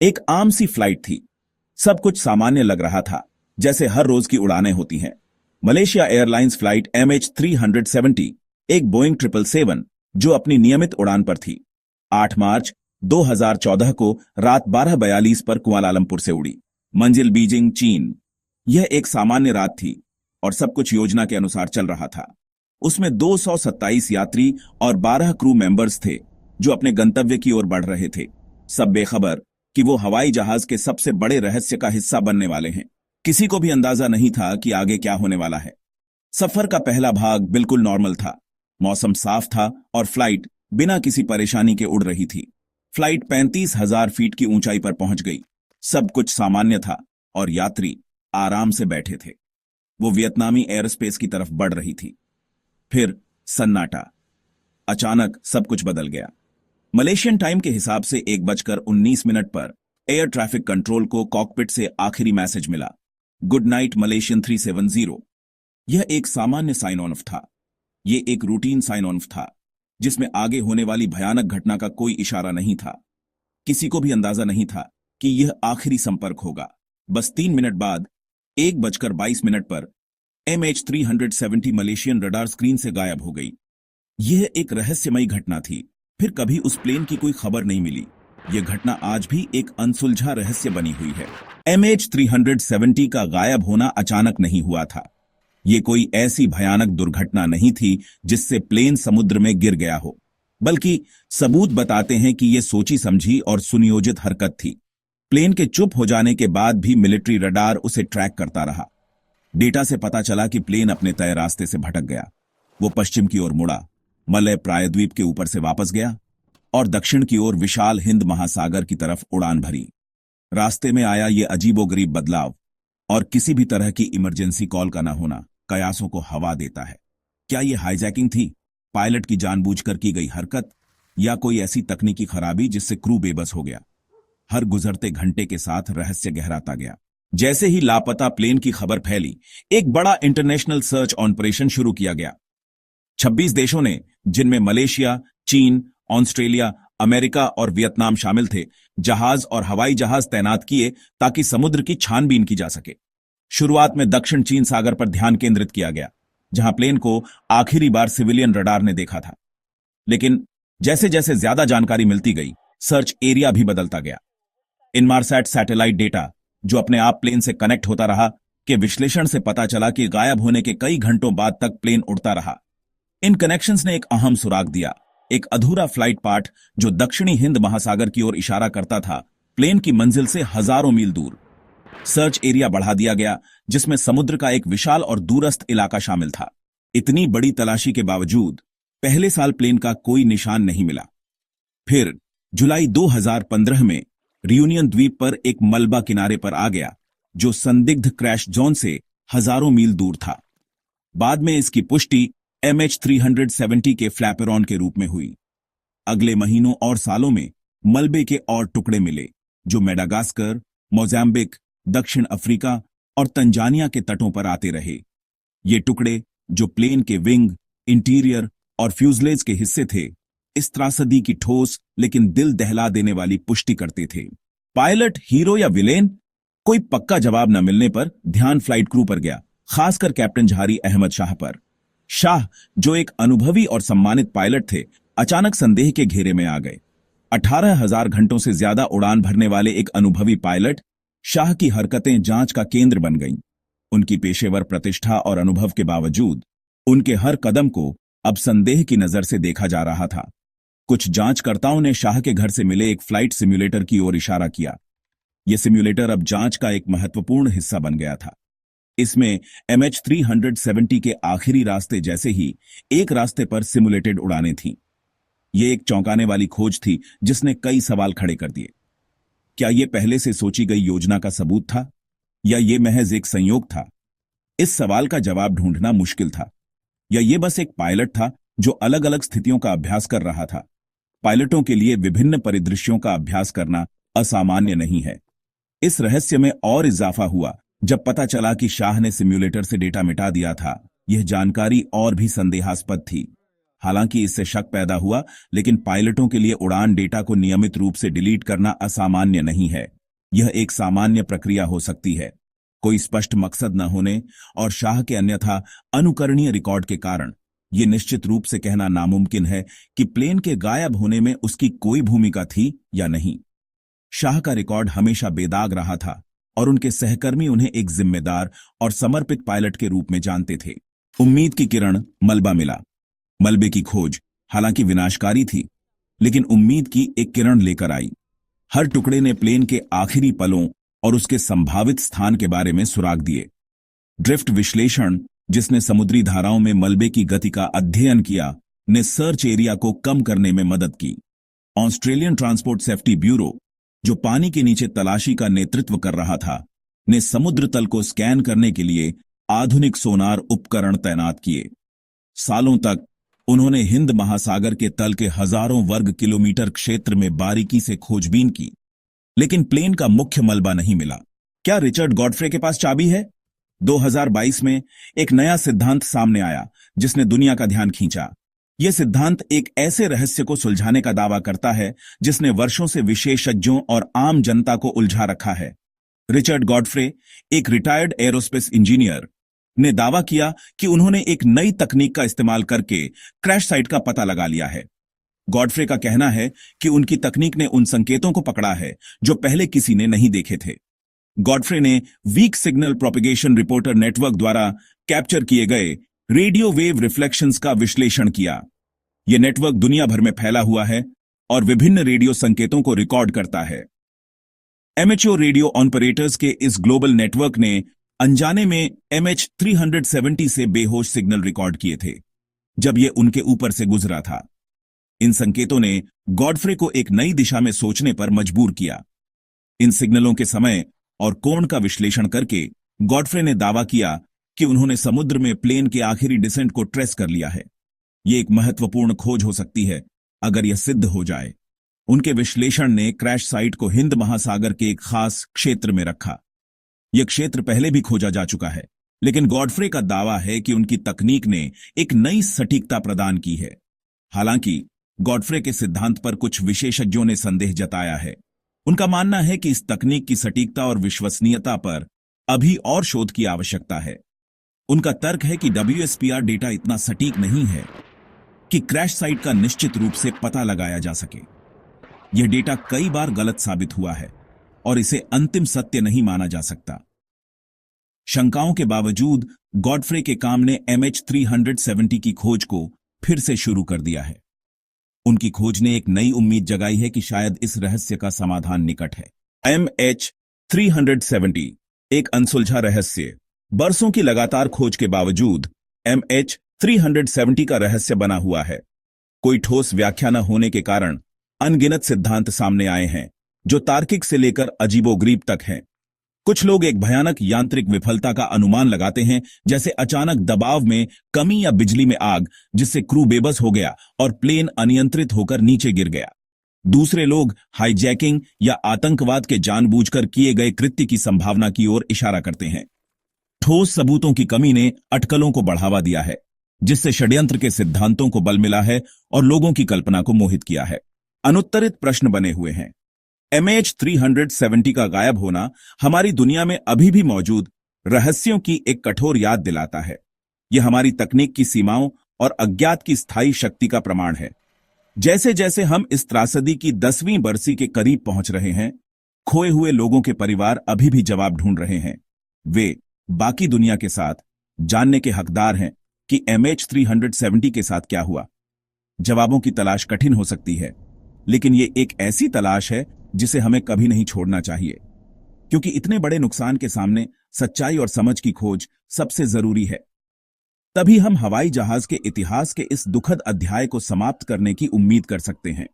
एक आम सी फ्लाइट थी। सब कुछ सामान्य लग रहा था, जैसे हर रोज की उड़ानें होती हैं। मलेशिया एयरलाइंस फ्लाइट MH370, एक बोइंग 777 जो अपनी नियमित उड़ान पर थी, 8 मार्च 2014 को रात 12:42 पर कुआलालंपुर से उड़ी। मंजिल बीजिंग, चीन। यह एक सामान्य रात थी और सब कुछ योजना के अनुसार चल रहा था। उसमें 227 यात्री और 12 क्रू मेंबर्स थे जो अपने गंतव्य की ओर बढ़ रहे थे, सब बेखबर कि वो हवाई जहाज के सबसे बड़े रहस्य का हिस्सा बनने वाले हैं। किसी को भी अंदाजा नहीं था कि आगे क्या होने वाला है। सफर का पहला भाग बिल्कुल नॉर्मल था। मौसम साफ था और फ्लाइट बिना किसी परेशानी के उड़ रही थी। फ्लाइट 35,000 फीट की ऊंचाई पर पहुंच गई। सब कुछ सामान्य था और यात्री आराम से बैठे थे। वो वियतनामी एयरस्पेस की तरफ बढ़ रही थी। फिर सन्नाटा। अचानक सब कुछ बदल गया। मलेशियन टाइम के हिसाब से 1:19 पर एयर ट्रैफिक कंट्रोल को कॉकपिट से आखिरी मैसेज मिला, गुड नाइट मलेशियन 370। यह एक सामान्य साइन ऑन ऑफ था। यह एक रूटीन साइन ऑन ऑफ था जिसमें आगे होने वाली भयानक घटना का कोई इशारा नहीं था। किसी को भी अंदाजा नहीं था कि यह आखिरी संपर्क होगा। बस 3 मिनट बाद 1:22 पर MH370 मलेशियन रडार स्क्रीन से गायब हो गई। यह एक रहस्यमयी घटना थी। फिर कभी उस प्लेन की कोई खबर नहीं मिली। यह घटना आज भी एक अनसुलझा रहस्य बनी हुई है। MH370 का गायब होना अचानक नहीं हुआ था। यह कोई ऐसी भयानक दुर्घटना नहीं थी जिससे प्लेन समुद्र में गिर गया हो, बल्कि सबूत बताते हैं कि यह सोची समझी और सुनियोजित हरकत थी। प्लेन के चुप हो जाने के बाद भी मिलिट्री रडार उसे ट्रैक करता रहा। डेटा से पता चला कि प्लेन अपने तय रास्ते से भटक गया। वो पश्चिम की ओर मुड़ा, मलय प्रायद्वीप के ऊपर से वापस गया और दक्षिण की ओर विशाल हिंद महासागर की तरफ उड़ान भरी। रास्ते में आया ये अजीबोगरीब बदलाव और किसी भी तरह की इमरजेंसी कॉल का न होना कयासों को हवा देता है। क्या ये हाईजैकिंग थी, पायलट की जानबूझकर की गई हरकत, या कोई ऐसी तकनीकी खराबी जिससे क्रू बेबस हो गया? हर गुजरते घंटे के साथ रहस्य गहराता गया। जैसे ही लापता प्लेन की खबर फैली, एक बड़ा इंटरनेशनल सर्च ऑपरेशन शुरू किया गया। 26 देशों ने, जिनमें मलेशिया, चीन, ऑस्ट्रेलिया, अमेरिका और वियतनाम शामिल थे, जहाज और हवाई जहाज तैनात किए ताकि समुद्र की छानबीन की जा सके। शुरुआत में दक्षिण चीन सागर पर ध्यान केंद्रित किया गया, जहां प्लेन को आखिरी बार सिविलियन रडार ने देखा था। लेकिन जैसे जैसे ज्यादा जानकारी मिलती गई, सर्च एरिया भी बदलता गया। इनमारसैट सैटेलाइट डेटा, जो अपने आप प्लेन से कनेक्ट होता रहा, के विश्लेषण से पता चला कि गायब होने के कई घंटों बाद तक प्लेन उड़ता रहा। इन कनेक्शंस ने एक अहम सुराग दिया, एक अधूरा फ्लाइट पार्ट जो दक्षिणी हिंद महासागर की ओर इशारा करता था, प्लेन की मंजिल से हजारों मील दूर। सर्च एरिया बढ़ा दिया गया, जिसमें समुद्र का एक विशाल और दूरस्थ इलाका शामिल था। इतनी बड़ी तलाशी के बावजूद पहले साल प्लेन का कोई निशान नहीं मिला। फिर जुलाई 2015 में रियूनियन द्वीप पर एक मलबा किनारे पर आ गया, जो संदिग्ध क्रैश जोन से हजारों मील दूर था। बाद में इसकी पुष्टि MH370 के फ्लैपेरॉन के रूप में हुई। अगले महीनों और सालों में मलबे के और टुकड़े मिले, जो मेडागास्कर, मोजाम्बिक, दक्षिण अफ्रीका और तंजानिया के तटों पर आते रहे। ये टुकड़े, जो प्लेन के विंग, इंटीरियर और फ्यूजलेज के हिस्से थे, इस त्रासदी की ठोस लेकिन दिल दहला देने वाली पुष्टि करते थे। पायलट हीरो या विलेन? कोई पक्का जवाब न मिलने पर ध्यान फ्लाइट क्रू पर गया, खासकर कैप्टन जहारी अहमद शाह पर। शाह, जो एक अनुभवी और सम्मानित पायलट थे, अचानक संदेह के घेरे में आ गए। 18,000 घंटों से ज्यादा उड़ान भरने वाले एक अनुभवी पायलट, शाह की हरकतें जांच का केंद्र बन गईं। उनकी पेशेवर प्रतिष्ठा और अनुभव के बावजूद उनके हर कदम को अब संदेह की नजर से देखा जा रहा था। कुछ जांचकर्ताओं ने शाह के घर से मिले एक फ्लाइट सिम्युलेटर की ओर इशारा किया। यह सिम्युलेटर अब जांच का एक महत्वपूर्ण हिस्सा बन गया था। इसमें MH370 के आखिरी रास्ते जैसे ही एक रास्ते पर सिमुलेटेड उड़ानें थीं। यह एक चौंकाने वाली खोज थी जिसने कई सवाल खड़े कर दिए। क्या यह पहले से सोची गई योजना का सबूत था, या यह महज एक संयोग था? इस सवाल का जवाब ढूंढना मुश्किल था। या यह बस एक पायलट था जो अलग अलग स्थितियों का अभ्यास कर रहा था? पायलटों के लिए विभिन्न परिदृश्यों का अभ्यास करना असामान्य नहीं है। इस रहस्य में और इजाफा हुआ जब पता चला कि शाह ने सिम्युलेटर से डेटा मिटा दिया था। यह जानकारी और भी संदेहास्पद थी। हालांकि इससे शक पैदा हुआ, लेकिन पायलटों के लिए उड़ान डेटा को नियमित रूप से डिलीट करना असामान्य नहीं है। यह एक सामान्य प्रक्रिया हो सकती है। कोई स्पष्ट मकसद न होने और शाह के अन्यथा अनुकरणीय रिकॉर्ड के कारण यह निश्चित रूप से कहना नामुमकिन है कि प्लेन के गायब होने में उसकी कोई भूमिका थी या नहीं। शाह का रिकॉर्ड हमेशा बेदाग रहा था और उनके सहकर्मी उन्हें एक जिम्मेदार और समर्पित पायलट के रूप में जानते थे। उम्मीद की किरण, मलबा मिला। मलबे की खोज हालांकि विनाशकारी थी, लेकिन उम्मीद की एक किरण लेकर आई। हर टुकड़े ने प्लेन के आखिरी पलों और उसके संभावित स्थान के बारे में सुराग दिए। ड्रिफ्ट विश्लेषण, जिसने समुद्री धाराओं में मलबे की गति का अध्ययन किया, ने सर्च एरिया को कम करने में मदद की। ऑस्ट्रेलियन ट्रांसपोर्ट सेफ्टी ब्यूरो, जो पानी के नीचे तलाशी का नेतृत्व कर रहा था, ने समुद्र तल को स्कैन करने के लिए आधुनिक सोनार उपकरण तैनात किए। सालों तक उन्होंने हिंद महासागर के तल के हजारों वर्ग किलोमीटर क्षेत्र में बारीकी से खोजबीन की, लेकिन प्लेन का मुख्य मलबा नहीं मिला। क्या रिचर्ड गॉडफ्रे के पास चाबी है? 2022 में एक नया सिद्धांत सामने आया जिसने दुनिया का ध्यान खींचा। यह सिद्धांत एक ऐसे रहस्य को सुलझाने का दावा करता है जिसने वर्षों से विशेषज्ञों और आम जनता को उलझा रखा है। रिचर्ड गॉडफ्रे, एक रिटायर्ड एरोस्पेस इंजीनियर, ने दावा किया कि उन्होंने एक नई तकनीक का इस्तेमाल करके क्रैश साइट का पता लगा लिया है। गॉडफ्रे का कहना है कि उनकी तकनीक ने उन संकेतों को पकड़ा है जो पहले किसी ने नहीं देखे थे। गॉडफ्रे ने weak signal propagation reporter network द्वारा कैप्चर किए गए रेडियो वेव रिफ्लेक्शंस का विश्लेषण किया। यह नेटवर्क दुनिया भर में फैला हुआ है और विभिन्न रेडियो संकेतों को रिकॉर्ड करता है। एमेच्योर रेडियो ऑपरेटर्स के इस ग्लोबल नेटवर्क ने अनजाने में MH370 से बेहोश सिग्नल रिकॉर्ड किए थे जब यह उनके ऊपर से गुजरा था। इन संकेतों ने गॉडफ्रे को एक नई दिशा में सोचने पर मजबूर किया। इन सिग्नलों के समय और कोण का विश्लेषण करके गॉडफ्रे ने दावा किया कि उन्होंने समुद्र में प्लेन के आखिरी डिसेंट को ट्रेस कर लिया है। यह एक महत्वपूर्ण खोज हो सकती है अगर यह सिद्ध हो जाए। उनके विश्लेषण ने क्रैश साइट को हिंद महासागर के एक खास क्षेत्र में रखा। यह क्षेत्र पहले भी खोजा जा चुका है, लेकिन गॉडफ्रे का दावा है कि उनकी तकनीक ने एक नई सटीकता प्रदान की है। हालांकि गॉडफ्रे के सिद्धांत पर कुछ विशेषज्ञों ने संदेह जताया है। उनका मानना है कि इस तकनीक की सटीकता और विश्वसनीयता पर अभी और शोध की आवश्यकता है। उनका तर्क है कि WSPR डेटा इतना सटीक नहीं है कि क्रैश साइट का निश्चित रूप से पता लगाया जा सके। यह डेटा कई बार गलत साबित हुआ है और इसे अंतिम सत्य नहीं माना जा सकता। शंकाओं के बावजूद गॉडफ्रे के काम ने MH370 की खोज को फिर से शुरू कर दिया है। उनकी खोज ने एक नई उम्मीद जगाई है कि शायद इस रहस्य का समाधान निकट है। MH370 एक अनसुलझा रहस्य। बरसों की लगातार खोज के बावजूद MH370 का रहस्य बना हुआ है। कोई ठोस व्याख्या न होने के कारण अनगिनत सिद्धांत सामने आए हैं जो तार्किक से लेकर अजीबोगरीब तक हैं। कुछ लोग एक भयानक यांत्रिक विफलता का अनुमान लगाते हैं, जैसे अचानक दबाव में कमी या बिजली में आग, जिससे क्रू बेबस हो गया और प्लेन अनियंत्रित होकर नीचे गिर गया। दूसरे लोग हाईजैकिंग या आतंकवाद के जानबूझकर किए गए कृत्य की संभावना की ओर इशारा करते हैं। ठोस सबूतों की कमी ने अटकलों को बढ़ावा दिया है, जिससे षड्यंत्र के सिद्धांतों को बल मिला है और लोगों की कल्पना को मोहित किया है। अनुत्तरित प्रश्न बने हुए हैं। MH370 का गायब होना हमारी दुनिया में अभी भी मौजूद रहस्यों की एक कठोर याद दिलाता है। यह हमारी तकनीक की सीमाओं और अज्ञात की स्थायी शक्ति का प्रमाण है। जैसे जैसे हम इस त्रासदी की 10वीं बरसी के करीब पहुंच रहे हैं, खोए हुए लोगों के परिवार अभी भी जवाब ढूंढ रहे हैं। वे बाकी दुनिया के साथ जानने के हकदार हैं कि MH370 के साथ क्या हुआ। जवाबों की तलाश कठिन हो सकती है, लेकिन ये एक ऐसी तलाश है जिसे हमें कभी नहीं छोड़ना चाहिए, क्योंकि इतने बड़े नुकसान के सामने सच्चाई और समझ की खोज सबसे जरूरी है। तभी हम हवाई जहाज के इतिहास के इस दुखद अध्याय को समाप्त करने की उम्मीद कर सकते हैं।